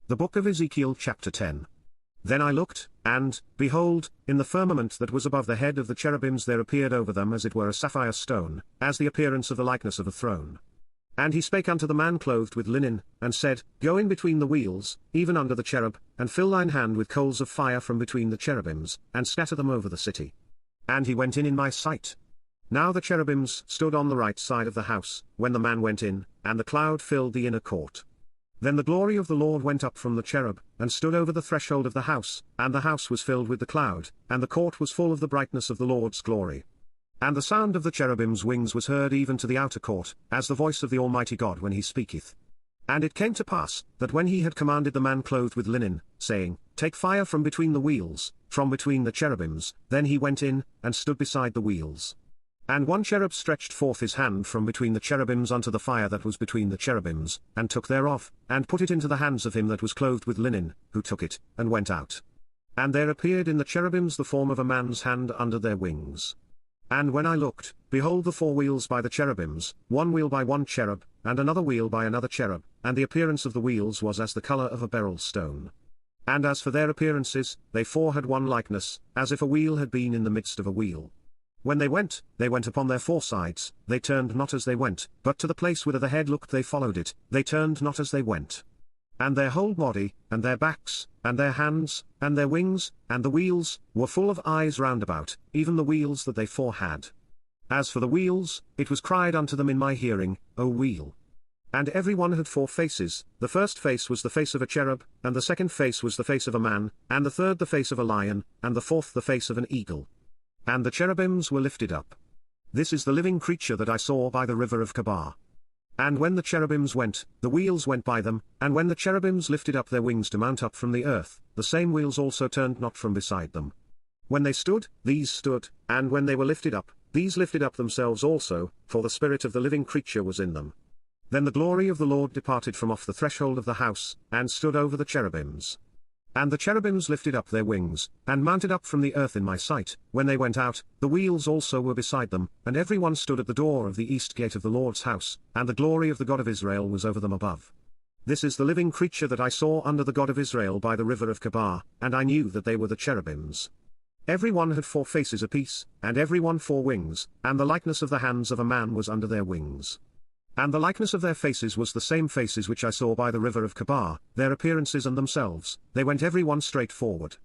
The book of Ezekiel chapter 10. Then I looked, and, behold, in the firmament that was above the head of the cherubims there appeared over them as it were a sapphire stone, as the appearance of the likeness of a throne. And he spake unto the man clothed with linen, and said, Go in between the wheels, even under the cherub, and fill thine hand with coals of fire from between the cherubims, and scatter them over the city. And he went in my sight. Now the cherubims stood on the right side of the house, when the man went in, and the cloud filled the inner court. Then the glory of the Lord went up from the cherub, and stood over the threshold of the house, and the house was filled with the cloud, and the court was full of the brightness of the Lord's glory. And the sound of the cherubim's wings was heard even to the outer court, as the voice of the Almighty God when he speaketh. And it came to pass, that when he had commanded the man clothed with linen, saying, Take fire from between the wheels, from between the cherubims, then he went in, and stood beside the wheels. And one cherub stretched forth his hand from between the cherubims unto the fire that was between the cherubims, and took thereof, and put it into the hands of him that was clothed with linen, who took it, and went out. And there appeared in the cherubims the form of a man's hand under their wings. And when I looked, behold the four wheels by the cherubims, one wheel by one cherub, and another wheel by another cherub, and the appearance of the wheels was as the colour of a beryl stone. And as for their appearances, they four had one likeness, as if a wheel had been in the midst of a wheel. When they went upon their four sides, they turned not as they went, but to the place whither the head looked they followed it, they turned not as they went. And their whole body, and their backs, and their hands, and their wings, and the wheels, were full of eyes round about, even the wheels that they four had. As for the wheels, it was cried unto them in my hearing, O wheel. And every one had four faces, the first face was the face of a cherub, and the second face was the face of a man, and the third the face of a lion, and the fourth the face of an eagle. And the cherubims were lifted up. This is the living creature that I saw by the river of Chebar. And when the cherubims went, the wheels went by them, and when the cherubims lifted up their wings to mount up from the earth, the same wheels also turned not from beside them. When they stood, these stood, and when they were lifted up, these lifted up themselves also, for the spirit of the living creature was in them. Then the glory of the Lord departed from off the threshold of the house, and stood over the cherubims. And the cherubims lifted up their wings, and mounted up from the earth in my sight. When they went out, the wheels also were beside them, and every one stood at the door of the east gate of the Lord's house, and the glory of the God of Israel was over them above. This is the living creature that I saw under the God of Israel by the river of Chebar, and I knew that they were the cherubims. Every one had four faces apiece, and every one four wings, and the likeness of the hands of a man was under their wings. And the likeness of their faces was the same faces which I saw by the river of Chebar, their appearances and themselves, they went every one straight forward.